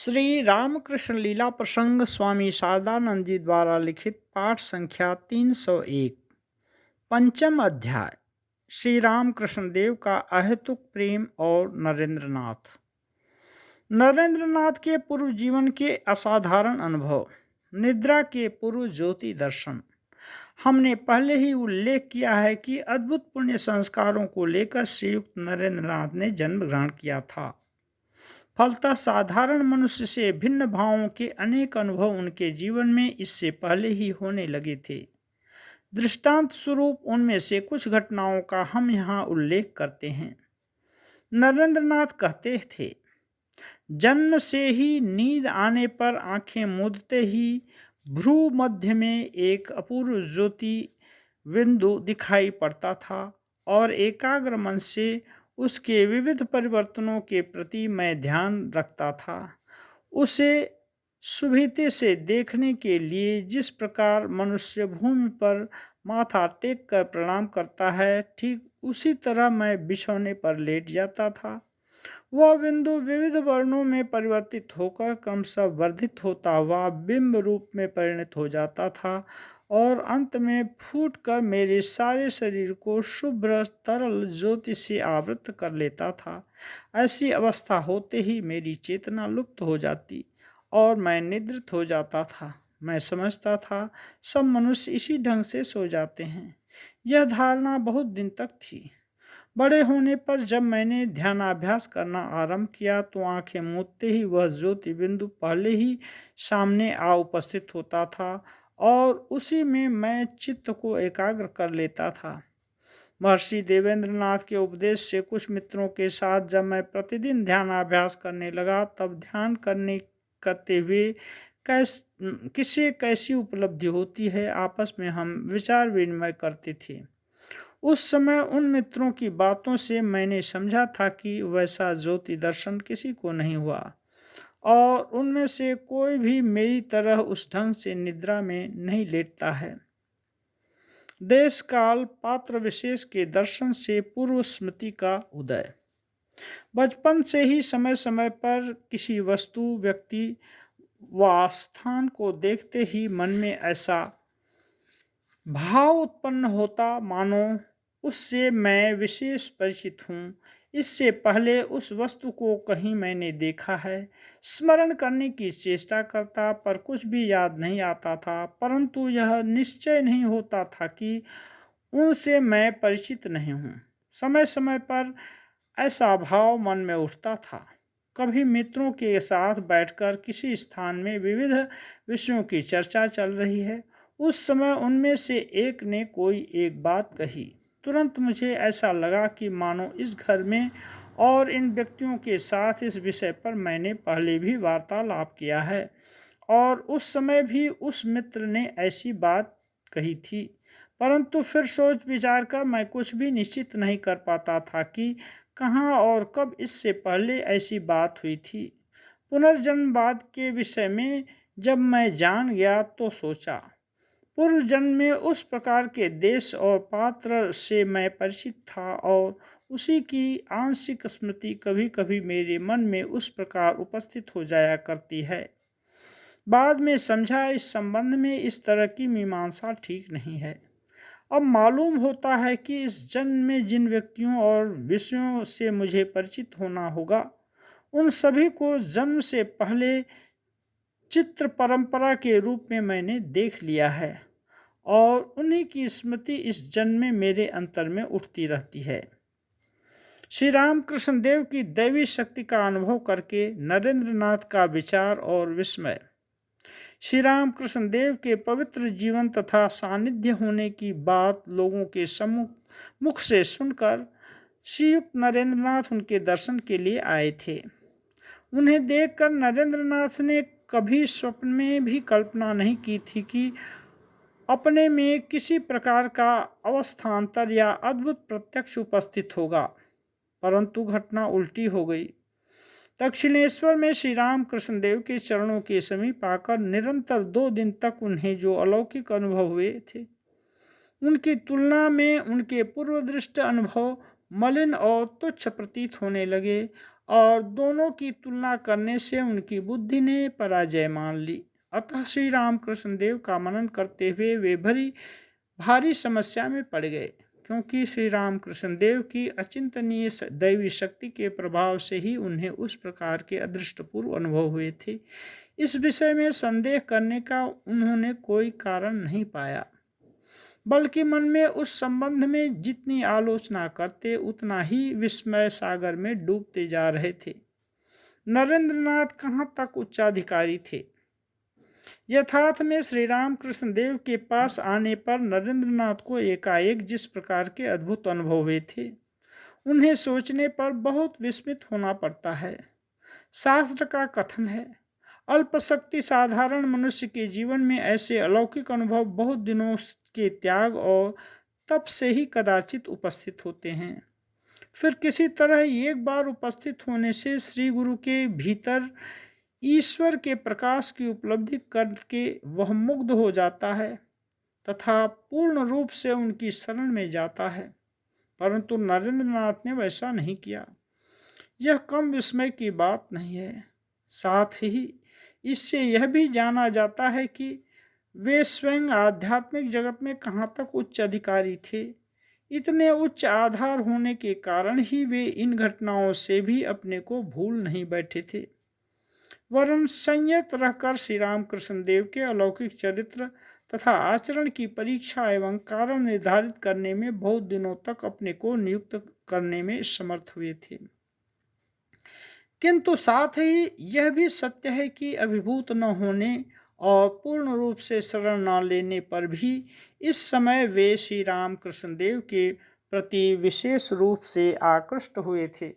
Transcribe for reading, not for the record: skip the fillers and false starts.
श्री रामकृष्ण लीला प्रसंग स्वामी शारदानंद जी द्वारा लिखित पाठ संख्या 301। पंचम अध्याय। श्री रामकृष्ण देव का अहेतुक प्रेम और नरेंद्रनाथ। नरेंद्रनाथ के पूर्व जीवन के असाधारण अनुभव। निद्रा के पूर्व ज्योति दर्शन। हमने पहले ही उल्लेख किया है कि अद्भुत पुण्य संस्कारों को लेकर श्रीयुक्त नरेंद्रनाथ ने जन्म ग्रहण किया था। फलतः साधारण मनुष्य से भिन्न भावों के अनेक अनुभव उनके जीवन में इससे पहले ही होने लगे थे। दृष्टांत स्वरूप उनमें से कुछ घटनाओं का हम यहाँ उल्लेख करते हैं। नरेंद्रनाथ कहते थे, जन्म से ही नींद आने पर आंखें मूंदते ही भ्रू मध्य में एक अपूर्व ज्योति बिंदु दिखाई पड़ता था और एकाग्र मन से उसके विविध परिवर्तनों के प्रति मैं ध्यान रखता था। उसे सुभीते से देखने के लिए जिस प्रकार मनुष्य भूमि पर माथा टेक कर प्रणाम करता है, ठीक उसी तरह मैं बिछौने पर लेट जाता था। वह बिंदु विविध वर्णों में परिवर्तित होकर क्रमशः वर्धित होता हुआ बिंब रूप में परिणत हो जाता था और अंत में फूट कर मेरे सारे शरीर को शुभ्र तरल ज्योति से आवृत कर लेता था। ऐसी अवस्था होते ही मेरी चेतना लुप्त हो जाती और मैं निद्रित हो जाता था। मैं समझता था सब मनुष्य इसी ढंग से सो जाते हैं। यह धारणा बहुत दिन तक थी। बड़े होने पर जब मैंने ध्यानाभ्यास करना आरंभ किया तो आंखें मूंदते ही वह ज्योति बिंदु पहले ही सामने आ उपस्थित होता था और उसी में मैं चित्त को एकाग्र कर लेता था। महर्षि देवेंद्रनाथ के उपदेश से कुछ मित्रों के साथ जब मैं प्रतिदिन ध्यानाभ्यास करने लगा, तब ध्यान करते हुए किसे कैसी उपलब्धि होती है, आपस में हम विचार विनिमय करते थे। उस समय उन मित्रों की बातों से मैंने समझा था कि वैसा ज्योति दर्शन किसी को नहीं हुआ और उनमें से कोई भी मेरी तरह उस ढंग से निद्रा में नहीं लेटता है। देश काल पात्र विशेष के दर्शन से पूर्व स्मृति का उदय। बचपन से ही समय समय पर किसी वस्तु, व्यक्ति व स्थान को देखते ही मन में ऐसा भाव उत्पन्न होता मानो उससे मैं विशेष परिचित हूँ। इससे पहले उस वस्तु को कहीं मैंने देखा है। स्मरण करने की चेष्टा करता पर कुछ भी याद नहीं आता था, परंतु यह निश्चय नहीं होता था कि उनसे मैं परिचित नहीं हूँ। समय समय पर ऐसा भाव मन में उठता था। कभी मित्रों के साथ बैठकर किसी स्थान में विविध विषयों की चर्चा चल रही है, उस समय उनमें से एक ने कोई एक बात कही। तुरंत मुझे ऐसा लगा कि मानो इस घर में और इन व्यक्तियों के साथ इस विषय पर मैंने पहले भी वार्तालाप किया है और उस समय भी उस मित्र ने ऐसी बात कही थी, परंतु फिर सोच विचार कर मैं कुछ भी निश्चित नहीं कर पाता था कि कहाँ और कब इससे पहले ऐसी बात हुई थी। पुनर्जन्मवाद के विषय में जब मैं जान गया तो सोचा, पूर्व जन्म में उस प्रकार के देश और पात्र से मैं परिचित था और उसी की आंशिक स्मृति कभी कभी मेरे मन में उस प्रकार उपस्थित हो जाया करती है। बाद में समझा इस संबंध में इस तरह की मीमांसा ठीक नहीं है। अब मालूम होता है कि इस जन्म में जिन व्यक्तियों और विषयों से मुझे परिचित होना होगा, उन सभी को जन्म से पहले चित्र परंपरा के रूप में मैंने देख लिया है और उन्हीं की स्मृति इस जन्म में मेरे अंतर में उठती रहती है। श्री रामकृष्ण देव की दैवी शक्ति का अनुभव करके नरेंद्रनाथ का विचार और विस्मय। श्री रामकृष्ण देव के पवित्र जीवन तथा सानिध्य होने की बात लोगों के मुख से सुनकर श्रीयुक्त नरेंद्रनाथ उनके दर्शन के लिए आए थे। उन्हें देखकर नरेंद्रनाथ ने कभी स्वप्न में भी कल्पना नहीं की थी कि अपने में किसी प्रकार का अवस्थान्तर या अद्भुत प्रत्यक्ष उपस्थित होगा, परंतु घटना उल्टी हो गई। दक्षिणेश्वर में श्री रामकृष्ण देव के चरणों के समीप आकर निरंतर 2 दिन तक उन्हें जो अलौकिक अनुभव हुए थे, उनकी तुलना में उनके पूर्व दृष्ट अनुभव मलिन और तुच्छ प्रतीत होने लगे और दोनों की तुलना करने से उनकी बुद्धि ने पराजय मान ली। अतः श्री रामकृष्ण देव का मनन करते हुए वे भारी समस्या में पड़ गए, क्योंकि श्री रामकृष्ण देव की अचिंतनीय दैवी शक्ति के प्रभाव से ही उन्हें उस प्रकार के अदृष्टपूर्व अनुभव हुए थे। इस विषय में संदेह करने का उन्होंने कोई कारण नहीं पाया, बल्कि मन में उस संबंध में जितनी आलोचना करते उतना ही विस्मय सागर में डूबते जा रहे थे। नरेंद्रनाथ कहाँ तक उच्चाधिकारी थे? यथार्थ में श्री रामकृष्ण देव के पास आने पर नरेंद्रनाथ को एकाएक जिस प्रकार के अद्भुत अनुभव हुए थे, उन्हें सोचने पर बहुत विस्मित होना पड़ता है। शास्त्र का कथन है, अल्पशक्ति साधारण मनुष्य के जीवन में ऐसे अलौकिक अनुभव बहुत दिनों के त्याग और तप से ही कदाचित उपस्थित होते हैं। फिर किसी तरह एक बार उपस्थित होने से श्री गुरु के भीतर ईश्वर के प्रकाश की उपलब्धि करके वह मुग्ध हो जाता है तथा पूर्ण रूप से उनकी शरण में जाता है। परंतु नरेंद्रनाथ ने वैसा नहीं किया। यह कम विस्मय की बात नहीं है। साथ ही इससे यह भी जाना जाता है कि वे स्वयं आध्यात्मिक जगत में कहाँ तक उच्च अधिकारी थे। इतने उच्च आधार होने के कारण ही वे इन घटनाओं से भी अपने को भूल नहीं बैठे थे, वरन संयत रहकर श्री रामकृष्ण देव के अलौकिक चरित्र तथा आचरण की परीक्षा एवं कारण निर्धारित करने में बहुत दिनों तक अपने को नियुक्त करने में समर्थ हुए थे। किंतु साथ ही यह भी सत्य है कि अभिभूत न होने और पूर्ण रूप से शरण न लेने पर भी इस समय वे श्री रामकृष्ण देव के प्रति विशेष रूप से आकृष्ट हुए थे।